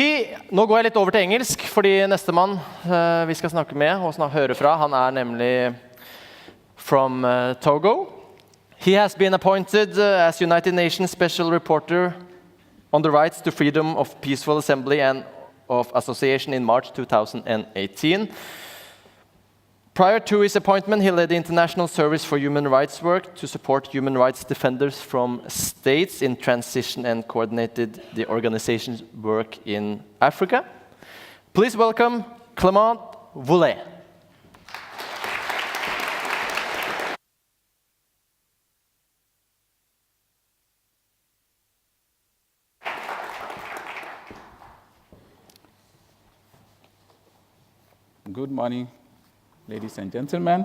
Nå går jeg litt over til engelsk, fordi neste mann vi skal snakke med og høre fra, han nemlig from Togo. He has been appointed as United Nations Special Reporter on the rights to freedom of peaceful assembly and of association in March 2018. Prior to his appointment, he led the International Service for Human Rights work to support human rights defenders from states in transition and coordinated the organization's work in Africa. Please welcome Clément Voule. Good morning, ladies and gentlemen.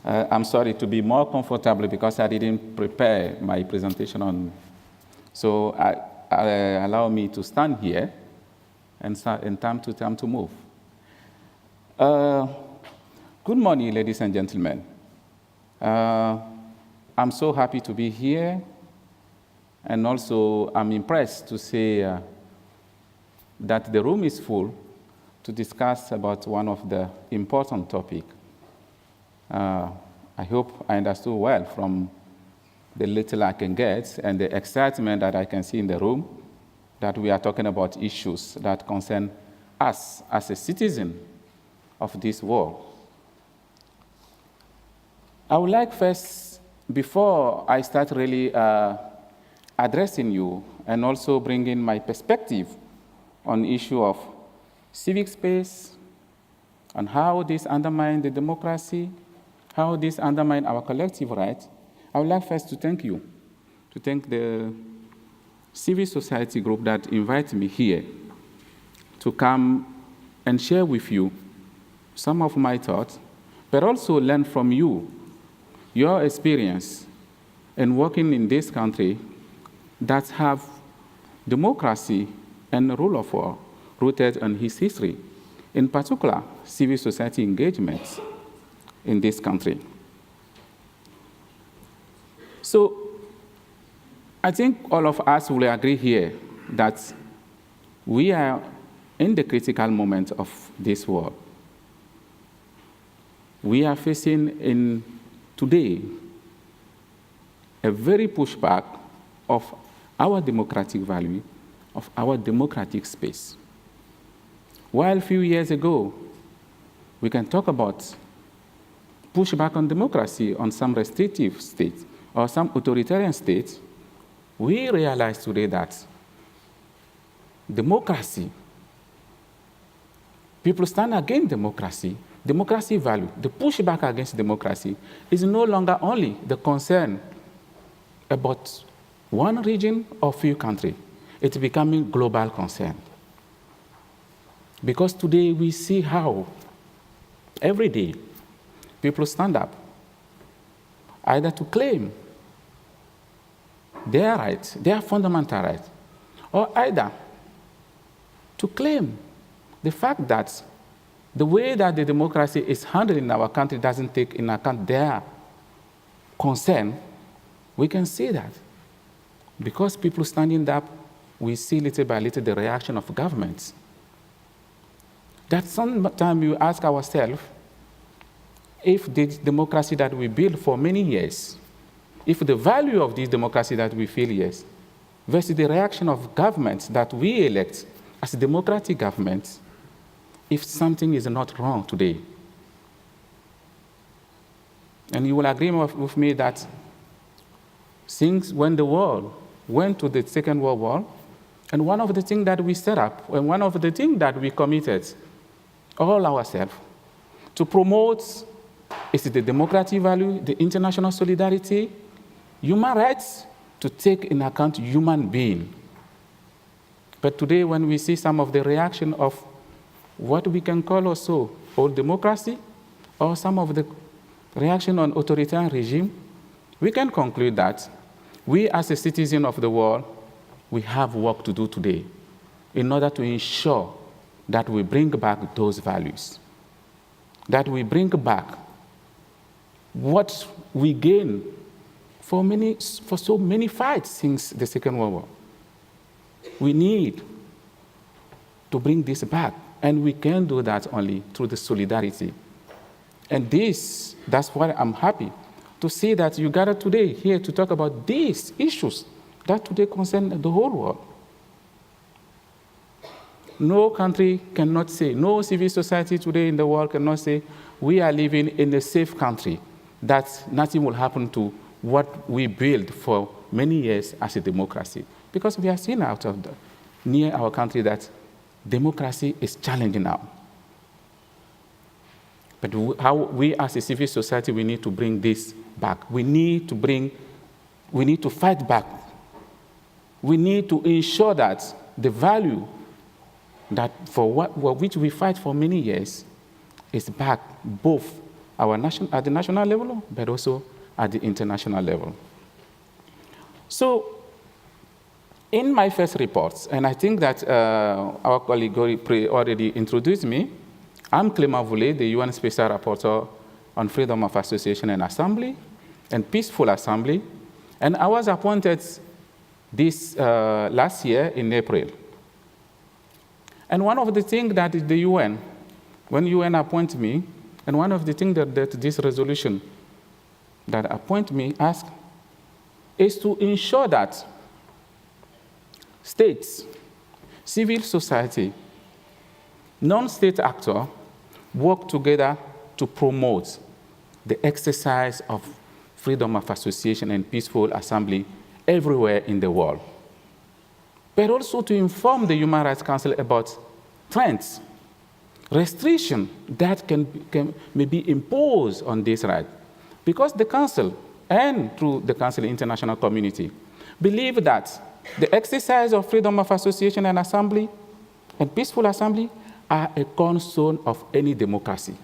I'm sorry to be more comfortable because I didn't prepare my presentation on, so allow me to stand here and time to move. Good morning, ladies and gentlemen. I'm so happy to be here, and also I'm impressed to say that the room is full to discuss about one of the important topics. I hope I understood well from the little I can get and the excitement that I can see in the room that we are talking about issues that concern us as a citizen of this world. I would like first, before I start really addressing you and also bringing my perspective on the issue of civic space, and how this undermines the democracy, how this undermines our collective rights, I would like first to thank you, to thank the civil society group that invited me here to come and share with you some of my thoughts, but also learn from you, your experience in working in this country that have democracy and rule of law rooted in his history, in particular, civil society engagements in this country. So I think all of us will agree here that we are in the critical moment of this war. We are facing today a very pushback of our democratic value, of our democratic space. While a few years ago, we can talk about pushback on democracy on some restrictive states or some authoritarian states, we realize today that democracy, people stand against democracy, democracy value, the pushback against democracy is no longer only the concern about one region or few countries. It's becoming global concern. Because today we see how every day people stand up either to claim their rights, their fundamental rights, or either to claim the fact that the way that the democracy is handled in our country doesn't take into account their concern. We can see that. Because people standing up, we see little by little the reaction of governments. That sometimes we ask ourselves if the democracy that we built for many years, if the value of this democracy that we feel yes, versus the reaction of governments that we elect as democratic governments, if something is not wrong today. And you will agree with me that since when the world went to the Second World War, and one of the things that we set up, and one of the things that we committed all ourselves to promote is the democratic value, the international solidarity, human rights, to take into account human being. But today, when we see some of the reaction of what we can call also old democracy, or some of the reaction on authoritarian regime, we can conclude that we as a citizen of the world, we have work to do today in order to ensure that we bring back those values, that we bring back what we gained for so many fights since the Second World War. We need to bring this back. And we can do that only through the solidarity. And that's why I'm happy to see that you gathered today here to talk about these issues that today concern the whole world. No country cannot say, no civil society today in the world cannot say, we are living in a safe country, that nothing will happen to what we built for many years as a democracy. Because we have seen near our country that democracy is challenging now. But how we as a civil society, we need to bring this back. We need to fight back. We need to ensure that the value that for which we fight for many years is back, both at the national level, but also at the international level. So, in my first reports, and I think that our colleague already introduced me, I'm Clément Voule, the UN Special Rapporteur on Freedom of Association and Assembly, and Peaceful Assembly, and I was appointed this last year in April. And one of the things that the UN, when UN appoints me, and one of the things that this resolution that appoint me asks is to ensure that states, civil society, non-state actors work together to promote the exercise of freedom of association and peaceful assembly everywhere in the world, but also to inform the Human Rights Council about trends, restrictions that may be imposed on this right. Because the Council, and through the Council international community, believe that the exercise of freedom of association and assembly and peaceful assembly are a cornerstone of any democracy.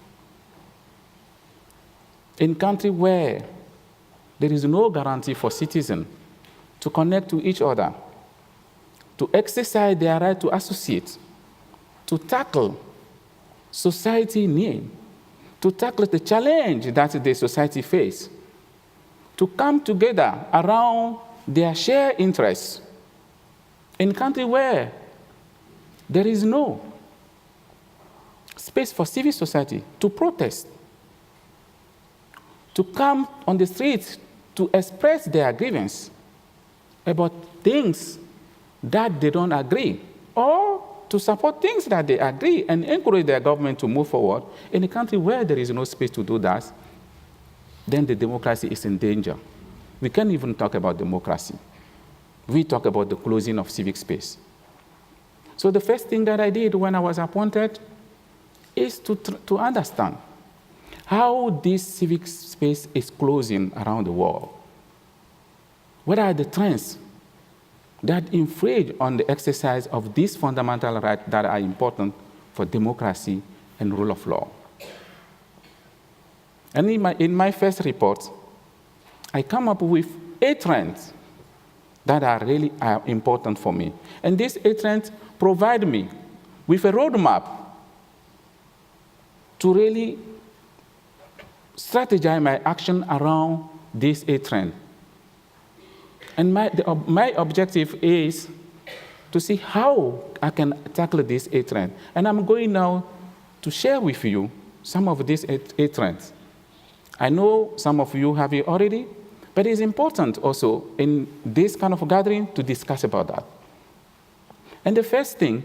In countries where there is no guarantee for citizens to connect to each other, to exercise their right to associate, to tackle society need, to tackle the challenge that the society face, to come together around their shared interests. In countries where there is no space for civil society to protest, to come on the streets to express their grievance about things that they don't agree, or to support things that they agree and encourage their government to move forward. In a country where there is no space to do that, then the democracy is in danger. We can't even talk about democracy. We talk about the closing of civic space. So the first thing that I did when I was appointed is to understand how this civic space is closing around the world. What are the trends that infringe on the exercise of these fundamental rights that are important for democracy and rule of law? And in my first report, I come up with 8 trends that are really important for me. And these 8 trends provide me with a roadmap to really strategize my action around these 8 trends. And my objective is to see how I can tackle these 8 trends. And I'm going now to share with you some of these 8 trends. I know some of you have it already, but it's important also in this kind of gathering to discuss about that. And the first thing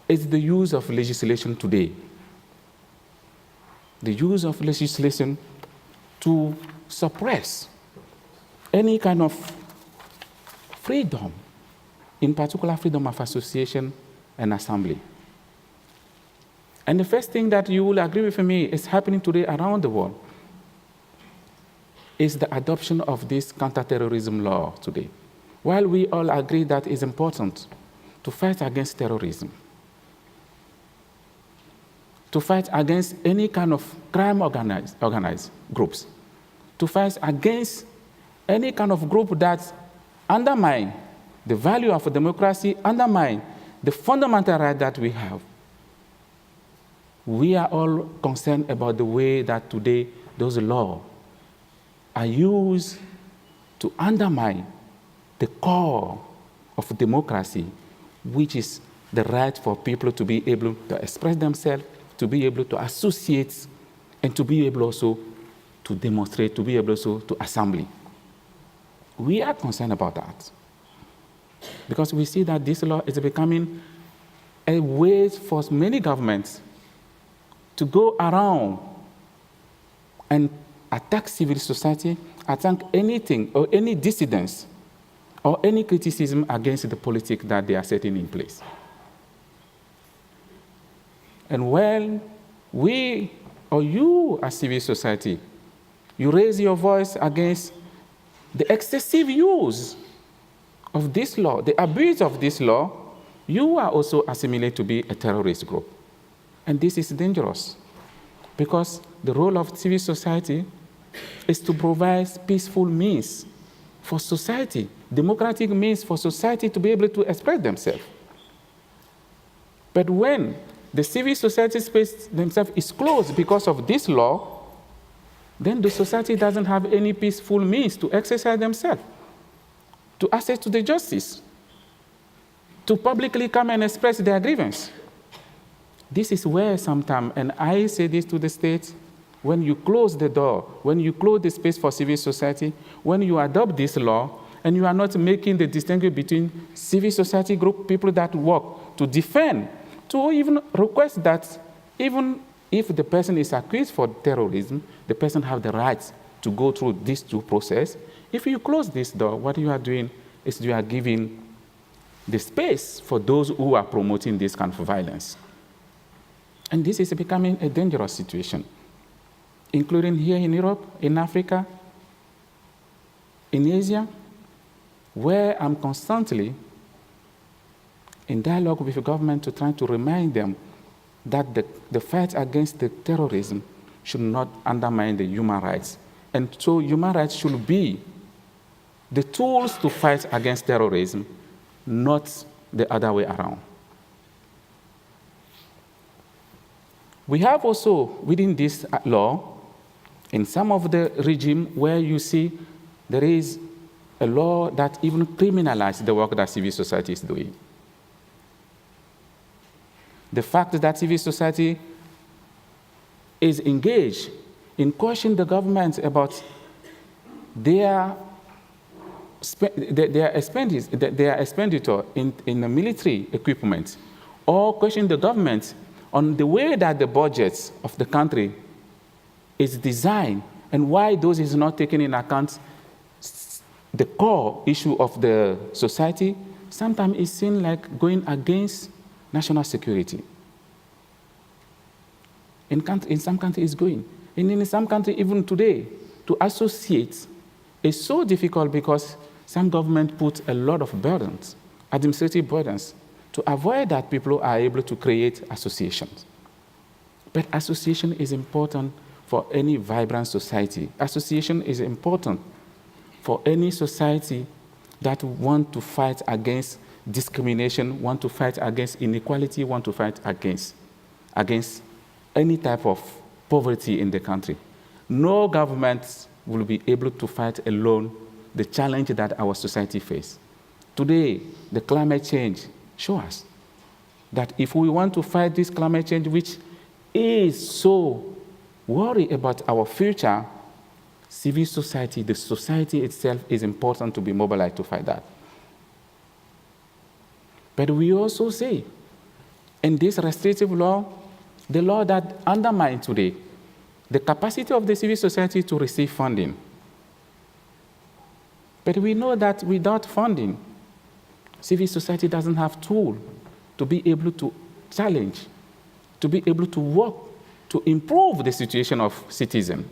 is the use of legislation today. The use of legislation to suppress any kind of freedom, in particular freedom of association and assembly. And the first thing that you will agree with me is happening today around the world is the adoption of this counterterrorism law today. While we all agree that it's important to fight against terrorism, to fight against any kind of crime organized groups, to fight against any kind of group that undermine the value of democracy, undermine the fundamental right that we have. We are all concerned about the way that today those laws are used to undermine the core of democracy, which is the right for people to be able to express themselves, to be able to associate, and to be able also to demonstrate, to be able also to assembly. We are concerned about that because we see that this law is becoming a way for many governments to go around and attack civil society, attack anything or any dissidence or any criticism against the politics that they are setting in place. And when we or you as civil society, you raise your voice against the excessive use of this law, the abuse of this law, you are also assimilated to be a terrorist group. And this is dangerous because the role of civil society is to provide peaceful means for society, democratic means for society to be able to express themselves. But when the civil society space themselves is closed because of this law, then the society doesn't have any peaceful means to exercise themselves, to access to the justice, to publicly come and express their grievance. This is where sometimes, and I say this to the state, when you close the door, when you close the space for civil society, when you adopt this law, and you are not making the distinction between civil society group, people that work to defend, to even request that even if the person is accused for terrorism, the person has the right to go through these two processes. If you close this door, what you are doing is you are giving the space for those who are promoting this kind of violence. And this is becoming a dangerous situation, including here in Europe, in Africa, in Asia, where I'm constantly in dialogue with the government to try to remind them that the fight against the terrorism should not undermine the human rights. And so human rights should be the tools to fight against terrorism, not the other way around. We have also, within this law, in some of the regime where you see there is a law that even criminalizes the work that civil society is doing. The fact that civil society is engaged in questioning the government about their expenditure in the military equipment, or question the government on the way that the budget of the country is designed and why those is not taken in account the core issue of the society, sometimes it's seen like going against national security. In some countries, it's going. And in some countries, even today, to associate is so difficult because some government put a lot of burdens, administrative burdens, to avoid that people are able to create associations. But association is important for any vibrant society. Association is important for any society that want to fight against discrimination, want to fight against inequality, want to fight against any type of poverty in the country. No government will be able to fight alone the challenge that our society faces. Today, the climate change shows us that if we want to fight this climate change, which is so worried about our future, civil society, the society itself is important to be mobilized to fight that. But we also say, in this restrictive law, the law that undermines today the capacity of the civil society to receive funding. But we know that without funding, civil society doesn't have tools to be able to challenge, to be able to work to improve the situation of citizens.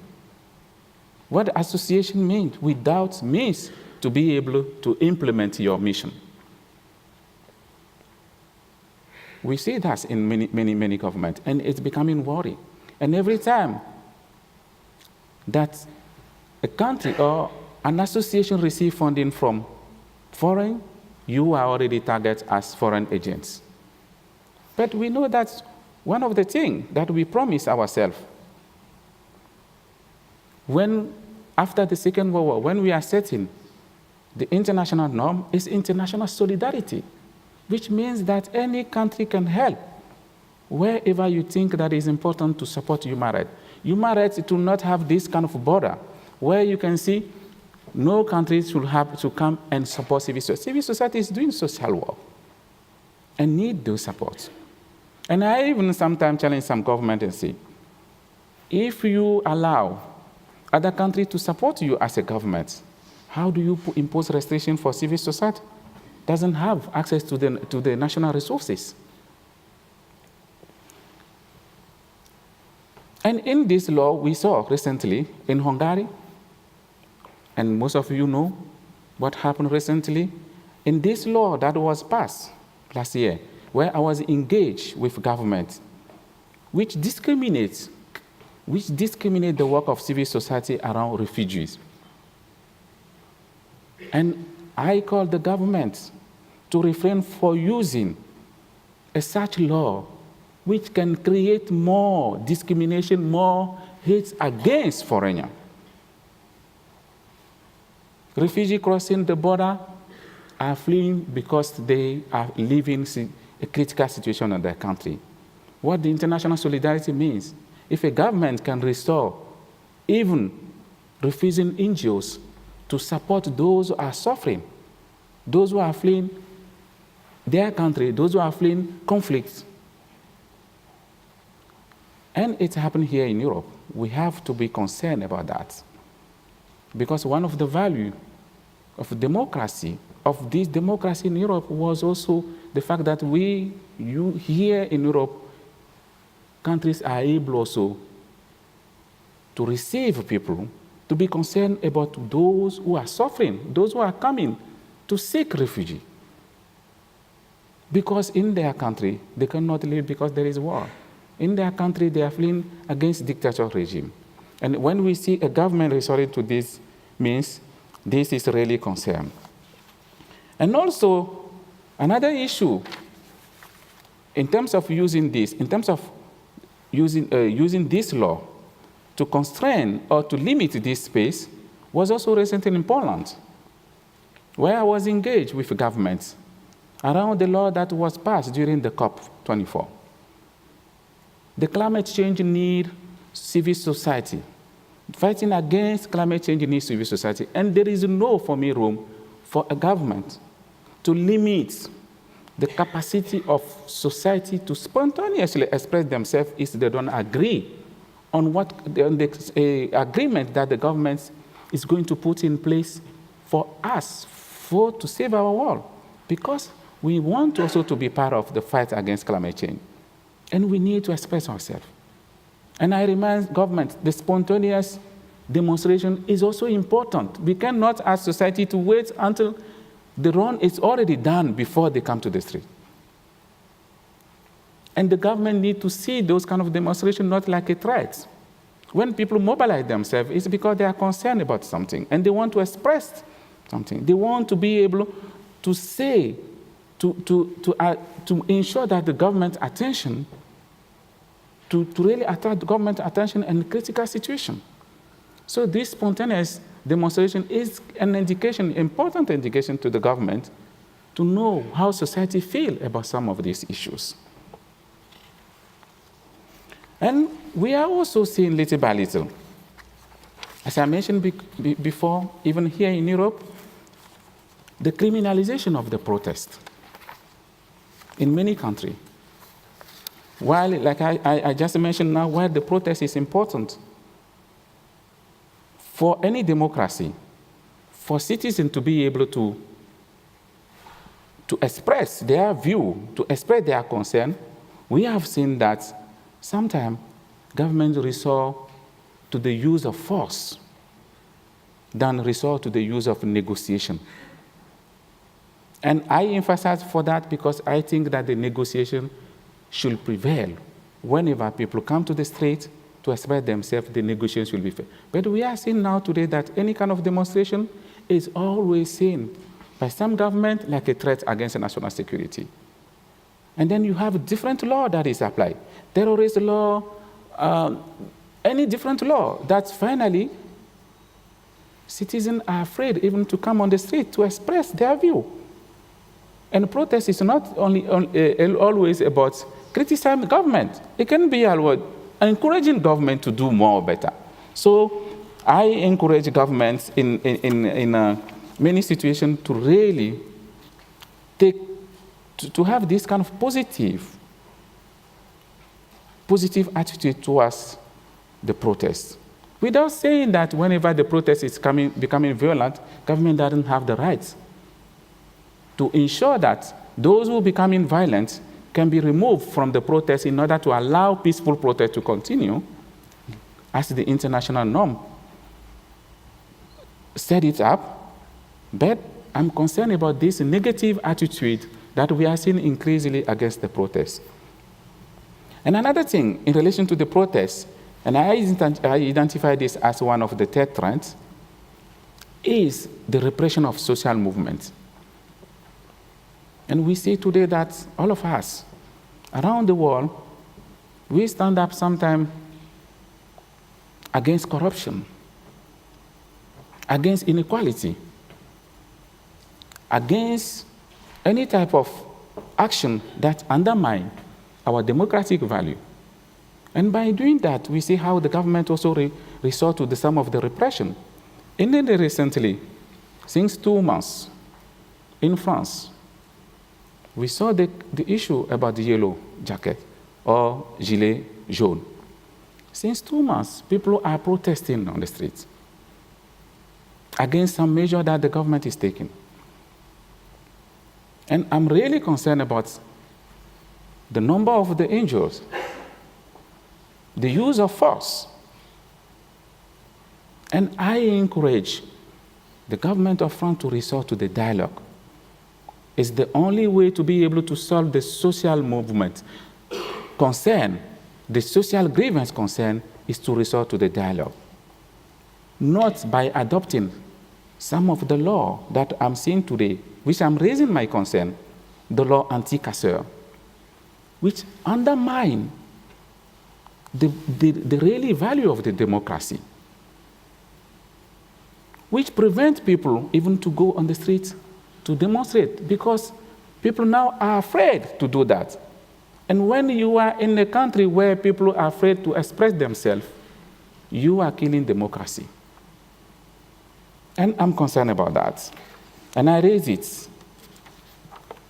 What association means without means to be able to implement your mission. We see that in many governments, and it's becoming worry. And every time that a country or an association receives funding from foreign, you are already targeted as foreign agents. But we know that one of the things that we promise ourselves, after the Second World War, when we are setting the international norm, is international solidarity. which means that any country can help wherever you think that is important to support human rights. Human rights do not have this kind of border where you can see no country should have to come and support civil society. Civil society is doing social work and need those supports. And I even sometimes challenge some government and say, if you allow other countries to support you as a government, how do you impose restriction for civil society? Doesn't have access to the national resources. And in this law, we saw recently in Hungary, and most of you know what happened recently, in this law that was passed last year, where I was engaged with government, which discriminates the work of civil society around refugees. And I called the government to refrain from using such law which can create more discrimination, more hate against foreigners. Refugees crossing the border are fleeing because they are living a critical situation in their country. What the international solidarity means, if a government can restore, even refusing NGOs to support those who are suffering, those who are fleeing their country, those who are fleeing conflicts. And it's happened here in Europe. We have to be concerned about that. Because one of the values of democracy, of this democracy in Europe, was also the fact that here in Europe, countries are able also to receive people, to be concerned about those who are suffering, those who are coming to seek refuge. Because in their country, they cannot live because there is war. In their country, they are fleeing against dictatorial regime. And when we see a government resorting to this means, this is really concern. And also, another issue, in terms of using this, in terms of using this law to constrain or to limit this space, was also recently in Poland, where I was engaged with governments around the law that was passed during the COP24. The climate change need civil society. Fighting against climate change needs civil society. And there is no, for me, room for a government to limit the capacity of society to spontaneously express themselves if they don't agree on the agreement that the government is going to put in place for us to save our world. Because we want also to be part of the fight against climate change. And we need to express ourselves. And I remind government, the spontaneous demonstration is also important. We cannot ask society to wait until the wrong is already done before they come to the street. And the government need to see those kind of demonstrations not like a threat. When people mobilize themselves, it's because they are concerned about something and they want to express something. They want to be able to say, to ensure that the government attention, to really attract government attention in critical situation. So this spontaneous demonstration is an indication, important indication to the government to know how society feels about some of these issues. And we are also seeing little by little. As I mentioned before, even here in Europe, the criminalization of the protest in many countries. While, like I just mentioned now, while the protest is important for any democracy, for citizens to be able to express their view, to express their concern, we have seen that sometimes governments resort to the use of force than resort to the use of negotiation. And I emphasize for that because I think that the negotiation should prevail. Whenever people come to the street to express themselves, the negotiations will be fair. But we are seeing now today that any kind of demonstration is always seen by some government like a threat against national security. And then you have a different law that is applied. Terrorist law, any different law, that finally citizens are afraid even to come on the street to express their view. And protest is not always about criticizing government. It can be about encouraging government to do more better. So I encourage governments in many situations to really to have this kind of positive attitude towards the protest. Without saying that whenever the protest is becoming violent, government doesn't have the right to ensure that those who are becoming violent can be removed from the protest in order to allow peaceful protest to continue, as the international norm set it up. But I'm concerned about this negative attitude that we are seeing increasingly against the protest. And another thing in relation to the protest, and I identify this as one of the third trends, is the repression of social movements. And we see today that all of us around the world, we stand up sometimes against corruption, against inequality, against any type of action that undermine our democratic value. And by doing that, we see how the government also resort to some of the repression. Indeed, recently, since 2 months, in France, we saw the issue about the yellow jacket or gilet jaune. Since 2 months, people are protesting on the streets against some measure that the government is taking. And I'm really concerned about the number of the injuries, the use of force. And I encourage the government of France to resort to the dialogue. It's the only way to be able to solve the social movement concern, the social grievance concern, is to resort to the dialogue. Not by adopting some of the law that I'm seeing today, which I'm raising my concern, the law anti-casseur, which undermine the really value of the democracy, which prevent people even to go on the streets to demonstrate, because people now are afraid to do that. And when you are in a country where people are afraid to express themselves, you are killing democracy. And I'm concerned about that. And I raise it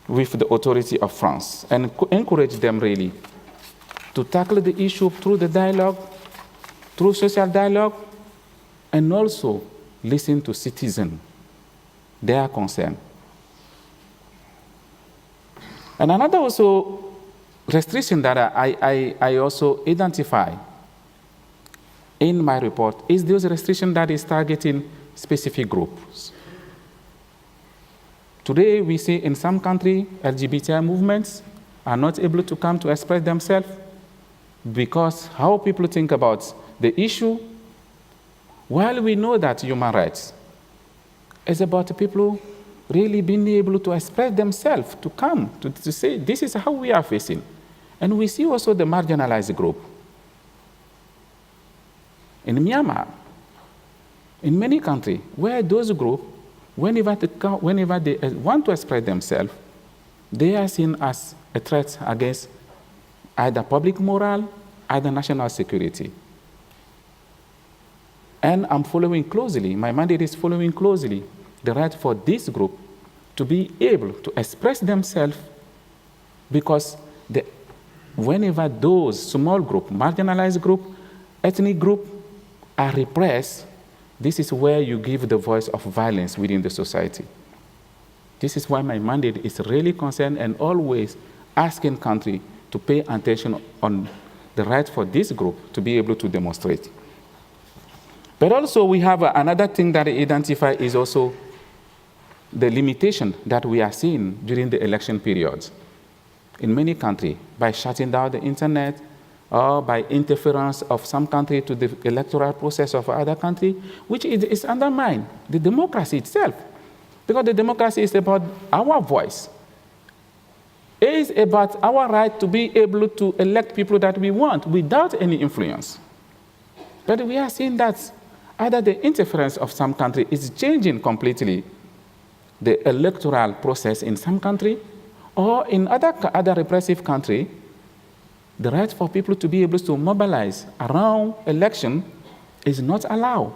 with the authority of France and encourage them really to tackle the issue through the dialogue, through social dialogue, and also listen to citizens, their concern. And another also restriction that I also identify in my report is this restriction that is targeting specific groups. Today, we see in some countries, LGBTI movements are not able to come to express themselves because how people think about the issue, while we know that human rights is about people really being able to express themselves, to come, to say, this is how we are facing. And we see also the marginalized group. In Myanmar, in many countries, where those groups, whenever they want to express themselves, they are seen as a threat against either public morale, either national security. And I'm following closely, my mandate is following closely the right for this group to be able to express themselves, because whenever those small groups, marginalized group, ethnic group are repressed, this is where you give the voice of violence within the society. This is why my mandate is really concerned and always asking country to pay attention on the right for this group to be able to demonstrate. But also we have another thing that I identify is also the limitation that we are seeing during the election periods in many countries by shutting down the internet or by interference of some country to the electoral process of other country, which is undermine the democracy itself. Because the democracy is about our voice. It is about our right to be able to elect people that we want without any influence. But we are seeing that either the interference of some country is changing completely the electoral process in some country, or in other repressive country, the right for people to be able to mobilize around election is not allowed.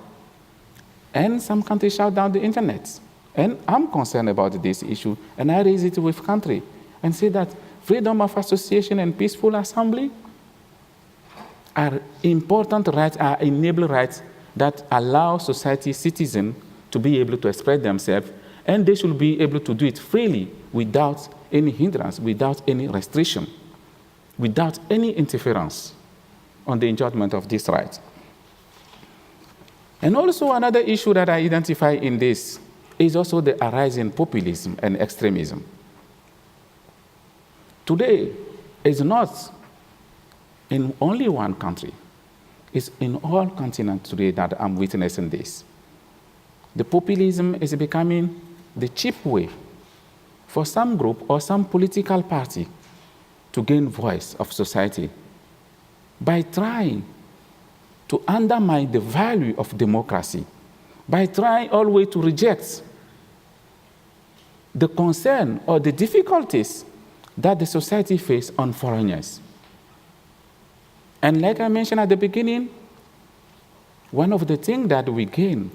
And some countries shut down the internet. And I'm concerned about this issue, and I raise it with country and say that freedom of association and peaceful assembly are important rights, are enable rights that allow society citizens to be able to express themselves, and they should be able to do it freely without any hindrance, without any restriction, without any interference on the enjoyment of this right. And also another issue that I identify in this is also the arising populism and extremism. Today, it's not in only one country. It's in all continents today that I'm witnessing this. The populism is becoming the cheap way for some group or some political party to gain voice of society by trying to undermine the value of democracy, by trying always to reject the concern or the difficulties that the society faces on foreigners. And like I mentioned at the beginning, one of the things that we gain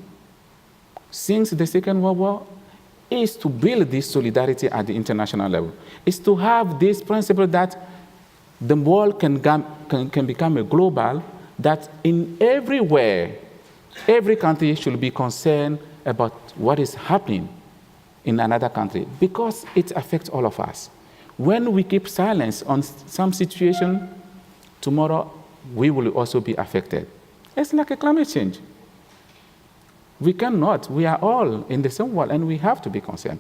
since the Second World War is to build this solidarity at the international level, is to have this principle that the world can become a global, that in everywhere, every country should be concerned about what is happening in another country, because it affects all of us. When we keep silence on some situation, tomorrow we will also be affected. It's like a climate change. We cannot, we are all in the same world, and we have to be concerned.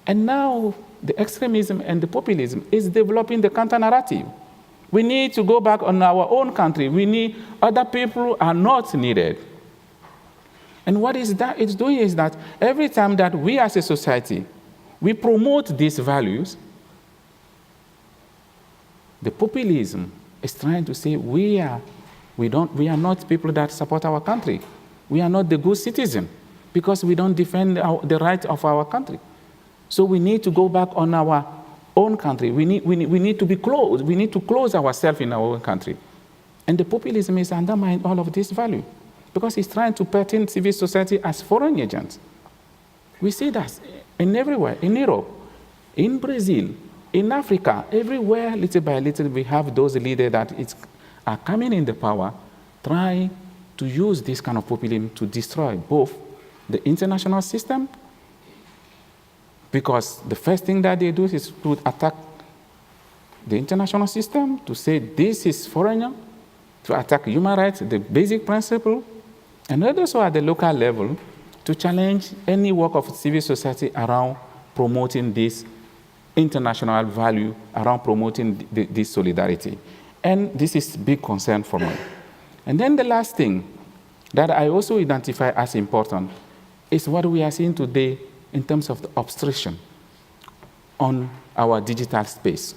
And now the extremism and the populism is developing the counter-narrative. We need to go back on our own country. We need, other people are not needed. And what is that it's doing is that every time that we as a society, we promote these values, the populism is trying to say we are not people that support our country. We are not the good citizen because we don't defend the rights of our country. So we need to go back on our own country. We need to be closed. We need to close ourselves in our own country. And the populism is undermining all of this value because it's trying to patent civil society as foreign agents. We see that everywhere, in Europe, in Brazil, in Africa, everywhere, little by little, we have those leaders that are coming in the power, trying to use this kind of populism to destroy both the international system, because the first thing that they do is to attack the international system, to say this is foreigner, to attack human rights, the basic principle, and also at the local level, to challenge any work of civil society around promoting this international value, around promoting this solidarity. And this is a big concern for me. And then the last thing that I also identify as important is what we are seeing today in terms of the obstruction on our digital space.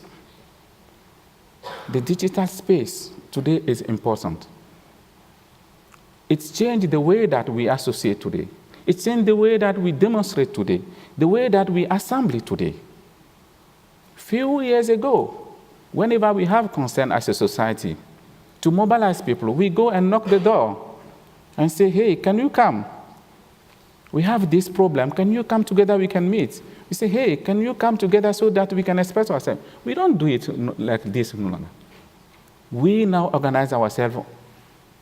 The digital space today is important. It's changed the way that we associate today. It's changed the way that we demonstrate today, the way that we assemble today. Few years ago, whenever we have concern as a society to mobilize people, we go and knock the door and say, hey, can you come? We have this problem. Can you come together? We can meet. We say, hey, can you come together so that we can express ourselves? We don't do it like this no longer. We now organize ourselves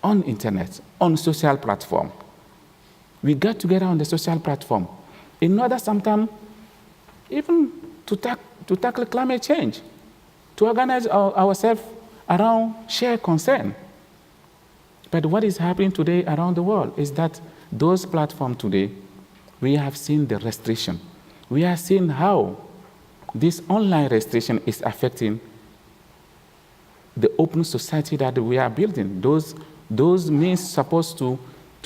on internet, on social platform. We get together on the social platform in order sometimes even to tackle climate change, to organize ourselves around shared concern. But what is happening today around the world is that those platforms today, we have seen the restriction. We have seen how this online restriction is affecting the open society that we are building. Those means supposed to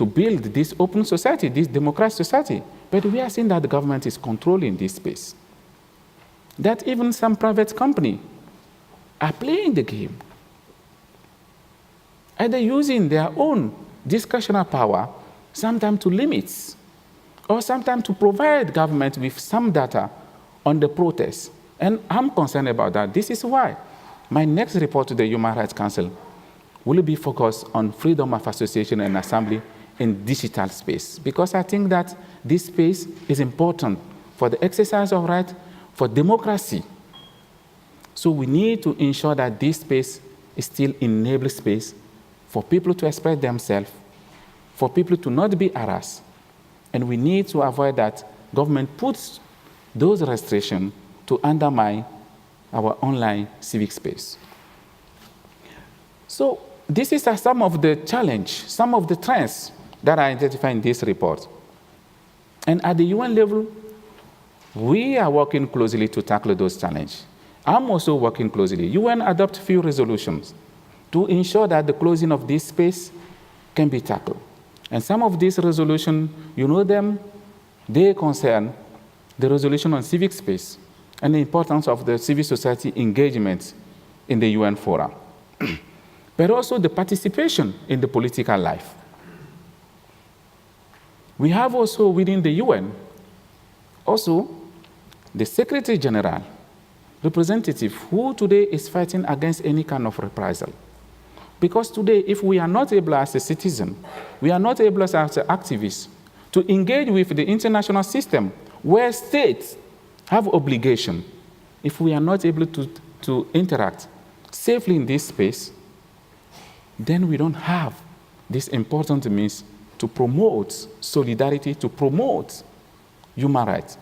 build this open society, this democratic society. But we are seeing that the government is controlling this space. That even some private company are playing the game. And they're using their own discretionary power, sometimes to limit or sometimes to provide government with some data on the protests. And I'm concerned about that. This is why my next report to the Human Rights Council will be focused on freedom of association and assembly in digital space, because I think that this space is important for the exercise of rights, for democracy. So we need to ensure that this space is still enabled space for people to express themselves, for people to not be harassed. And we need to avoid that government puts those restrictions to undermine our online civic space. So this is some of the challenge, some of the trends that I identify in this report. And at the UN level, we are working closely to tackle those challenges. I'm also working closely. UN adopt few resolutions to ensure that the closing of this space can be tackled. And some of these resolutions, you know them, they concern the resolution on civic space and the importance of the civil society engagement in the UN fora, but also the participation in the political life. We have also within the UN, also the Secretary General, representative who today is fighting against any kind of reprisal. Because today, if we are not able as a citizen, we are not able as activists to engage with the international system where states have obligation, if we are not able to interact safely in this space, then we don't have this important means to promote solidarity, to promote human rights.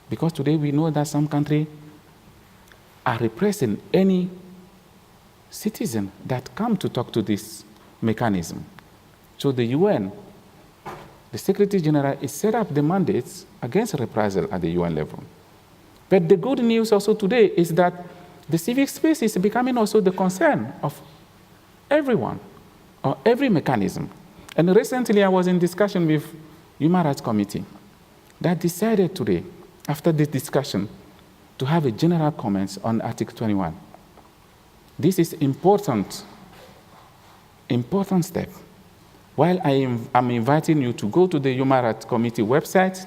Because today we know that some countries are repressing any citizen that come to talk to this mechanism. So the UN, the Secretary General, is set up the mandates against reprisal at the UN level. But the good news also today is that the civic space is becoming also the concern of everyone, or every mechanism. And recently I was in discussion with Human Rights Committee that decided today, after this discussion, to have a general comments on Article 21. This is important step. While I'm inviting you to go to the Human Rights Committee website,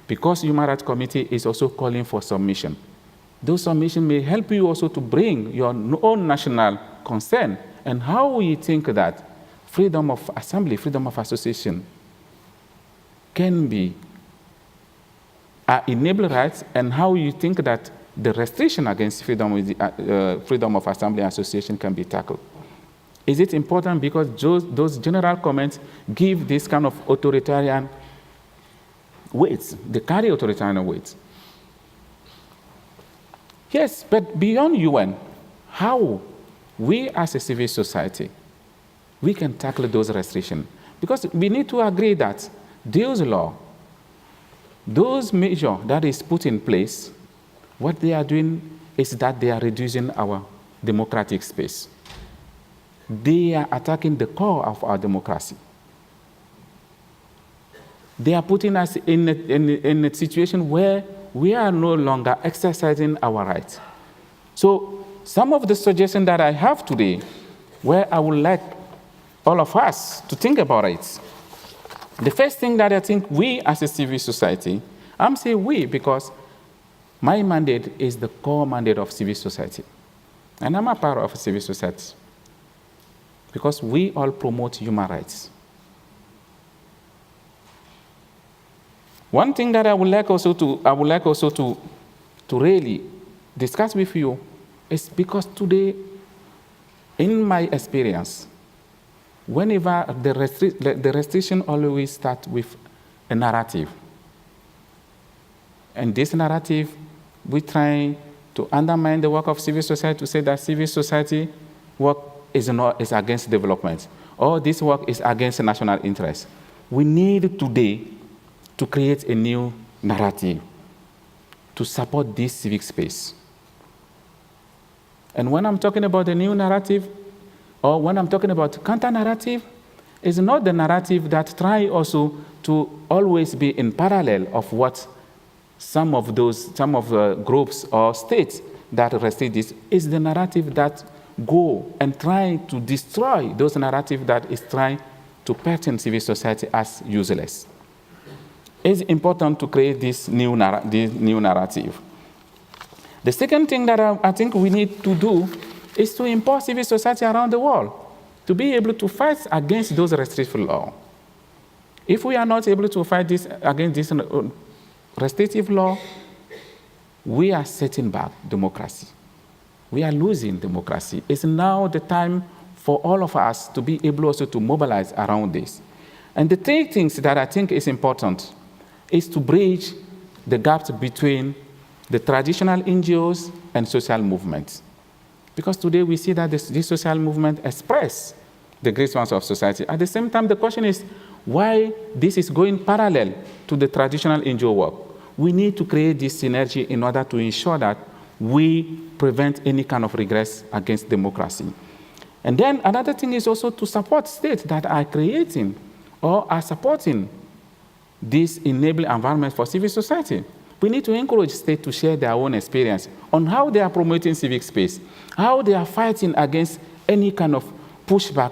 because Human Rights Committee is also calling for submission. Those submissions may help you also to bring your own national concern and how we think that freedom of assembly, freedom of association can be enable rights, and how you think that the restriction against freedom of assembly and association can be tackled. Is it important because those general comments give this kind of authoritarian weights, they carry authoritarian weights? Yes, but beyond UN, how we as a civil society, we can tackle those restrictions? Because we need to agree that those laws, those measures that is put in place, what they are doing is that they are reducing our democratic space. They are attacking the core of our democracy. They are putting us in a situation where we are no longer exercising our rights. So some of the suggestions that I have today, where I would like all of us to think about it. The first thing that I think we as a civil society, I'm saying we because my mandate is the core mandate of civil society. And I'm a part of civil society because we all promote human rights. One thing that I would like also to really discuss with you is because today, in my experience, whenever the restriction always starts with a narrative. And this narrative, we try to undermine the work of civil society, to say that civil society work is against development, or this work is against national interest. We need today to create a new narrative to support this civic space. And when I'm talking about the new narrative, or when I'm talking about counter-narrative, it's not the narrative that try also to always be in parallel of what some of the groups or states that restrict this. Is the narrative that go and try to destroy those narratives that is trying to paint civil society as useless. It's important to create this new narrative. The second thing that I think we need to do is to empower civil society around the world to be able to fight against those restrictive laws. If we are not able to fight against this restrictive law, we are setting back democracy. We are losing democracy. It's now the time for all of us to be able also to mobilize around this. And the three things that I think is important is to bridge the gaps between the traditional NGOs and social movements. Because today we see that this social movement express the grievances of society. At the same time, the question is why this is going parallel to the traditional NGO work. We need to create this synergy in order to ensure that we prevent any kind of regress against democracy. And then another thing is also to support states that are creating or are supporting this enabling environment for civil society. We need to encourage states to share their own experience on how they are promoting civic space, how they are fighting against any kind of pushback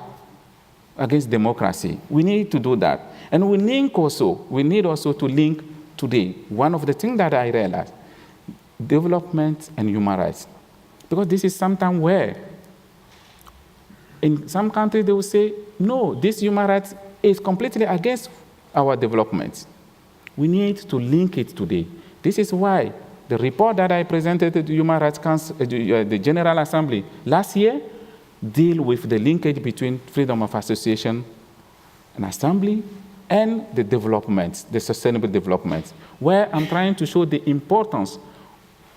against democracy. We need to do that. And we need also to link today, one of the things that I realized, development and human rights. Because this is sometimes where, in some countries they will say, no, this human rights is completely against our development. We need to link it today. This is why the report that I presented to the Human Rights Council, the General Assembly last year, deal with the linkage between freedom of association and assembly and the development, the sustainable development, where I'm trying to show the importance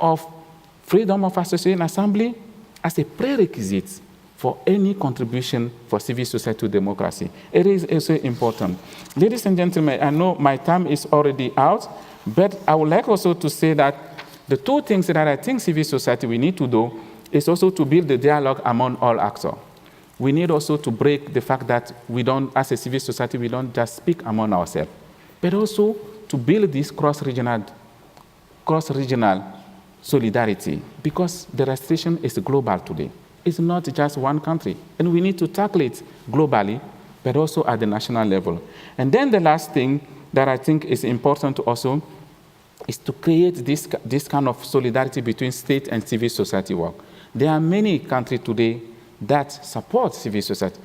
of freedom of association and assembly as a prerequisite for any contribution for civil society to democracy. It is also important. Ladies and gentlemen, I know my time is already out, but I would like also to say that the two things that I think civil society we need to do is also to build the dialogue among all actors. We need also to break the fact that we don't, as a civil society, we don't just speak among ourselves, but also to build this cross-regional solidarity, because the restriction is global today. It's not just one country, and we need to tackle it globally, but also at the national level. And then the last thing that I think is important also is to create this kind of solidarity between state and civil society work. There are many countries today that support civil society.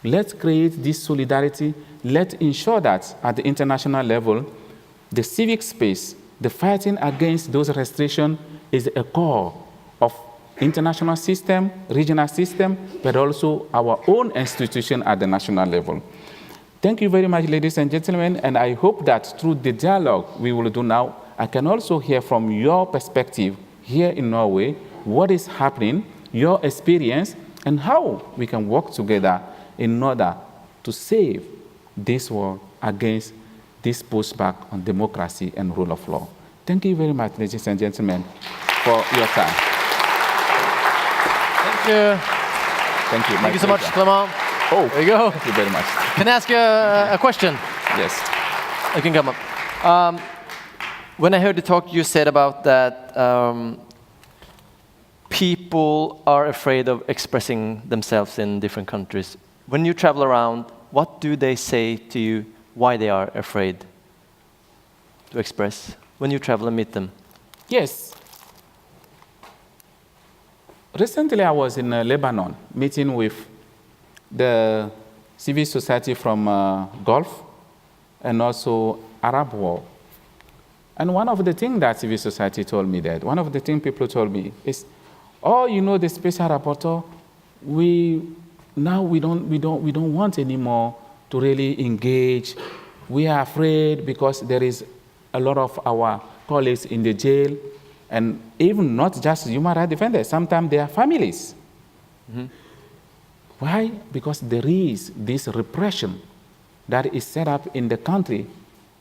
Let's create this solidarity. Let's ensure that at the international level, the civic space, the fighting against those restrictions is a core of international system, regional system, but also our own institution at the national level. Thank you very much, ladies and gentlemen, and I hope that through the dialogue we will do now, I can also hear from your perspective here in Norway what is happening, your experience, and how we can work together in order to save this world against this pushback on democracy and rule of law. Thank you very much, ladies and gentlemen, for your time. Thank you. Thank you. Thank you so much, Clément. Oh, there you go. Thank you very much. Can I ask you a question? Yes. You can come up. When I heard the talk, you said about that people are afraid of expressing themselves in different countries. When you travel around, what do they say to you why they are afraid to express when you travel and meet them? Yes. Recently, I was in Lebanon meeting with the civil society from Gulf and also Arab world. And one of the things that civil society told me that, one of the things people told me is, oh, you know, the special rapporteur, we don't want anymore to really engage. We are afraid because there is a lot of our colleagues in the jail, and even not just human rights defenders, sometimes they are families. Mm-hmm. Why? Because there is this repression that is set up in the country,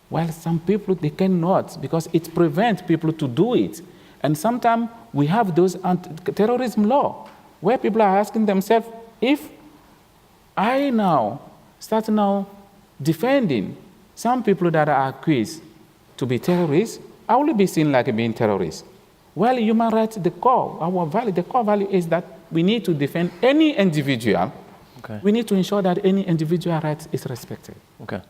while some people, they cannot, because it prevents people to do it. And sometimes we have those anti-terrorism law, where people are asking themselves, if I start defending some people that are accused to be terrorists, I will be seen like being terrorists. Well, human rights, our core value is that we need to defend any individual Okay. We need to ensure that any individual right is respected. Okay.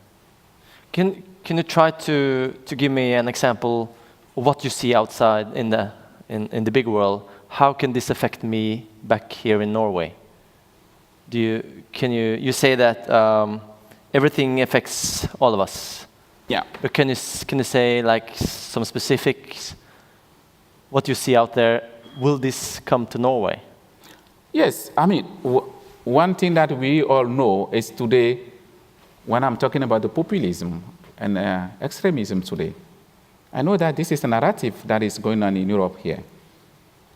Can you try to give me an example of what you see outside in the big world? How can this affect me back here in Norway? You say that everything affects all of us? Yeah. But can you say like some specifics? What you see out there? Will this come to Norway? Yes, I mean, one thing that we all know is today, when I'm talking about the populism and extremism today, I know that this is a narrative that is going on in Europe here.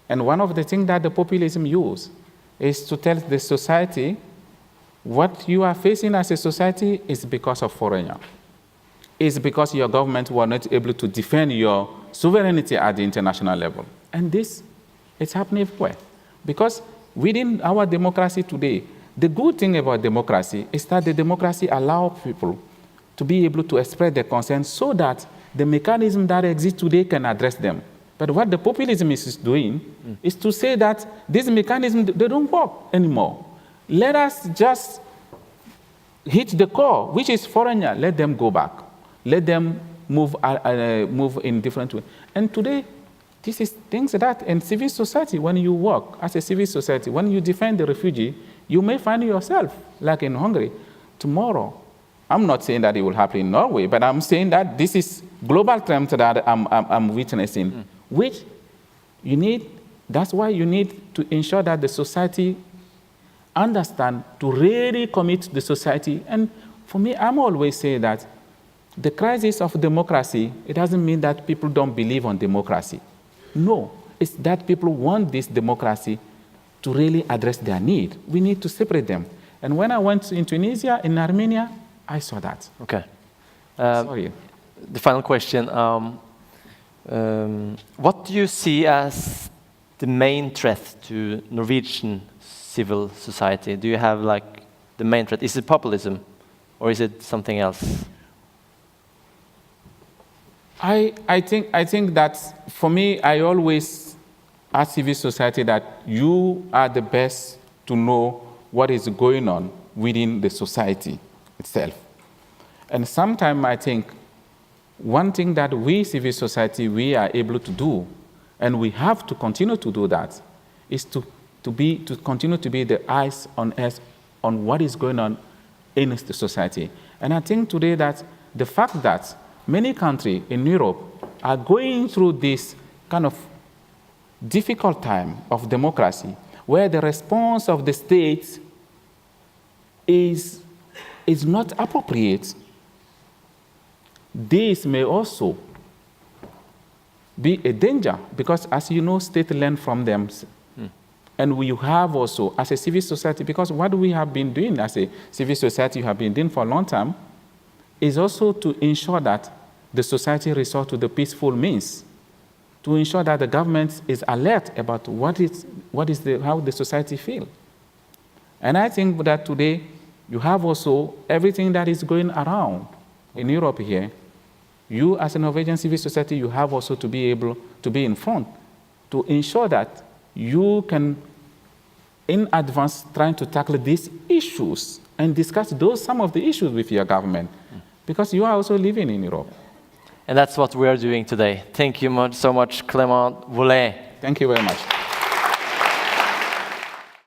And one of the things that the populism use is to tell the society what you are facing as a society is because of foreigner. It's because your government were not able to defend your sovereignty at the international level. And this is happening everywhere. Because within our democracy today, the good thing about democracy is that the democracy allows people to be able to express their concerns so that the mechanism that exists today can address them. But what the populism is doing is to say that these mechanisms, they don't work anymore. Let us just hit the core, which is foreigner. Let them go back. Let them move in different ways. And today, this is things that in civil society, when you work as a civil society, when you defend the refugee, you may find yourself, like in Hungary, tomorrow. I'm not saying that it will happen in Norway, but I'm saying that this is global trend that I'm witnessing, which you need, that's why you need to ensure that the society understand to really commit to the society. And for me, I'm always saying that the crisis of democracy, it doesn't mean that people don't believe on democracy. No, it's that people want this democracy to really address their need. We need to separate them. And when I went in Tunisia, in Armenia, I saw that. Okay. Sorry. The final question. What do you see as the main threat to Norwegian civil society? Do you have like the main threat? Is it populism or is it something else? I think that for me, I always ask civil society that you are the best to know what is going on within the society itself. And sometimes I think one thing that we, civil society, we are able to do, and we have to continue to do that, is to continue to be the eyes on us on what is going on in the society. And I think today that the fact that many countries in Europe are going through this kind of difficult time of democracy, where the response of the state is not appropriate. This may also be a danger, because as you know, states learn from them. And we have also, as a civil society, because what we have been doing as a civil society, we have been doing for a long time, is also to ensure that the society resort to the peaceful means, to ensure that the government is alert about how the society feels. And I think that today you have also everything that is going around in Europe here. You, as a Norwegian civil society, you have also to be able to be in front to ensure that you can, in advance, trying to tackle these issues and discuss some of the issues with your government, because you are also living in Europe. And that's what we are doing today. Thank you so much, Clément Voule. Thank you very much.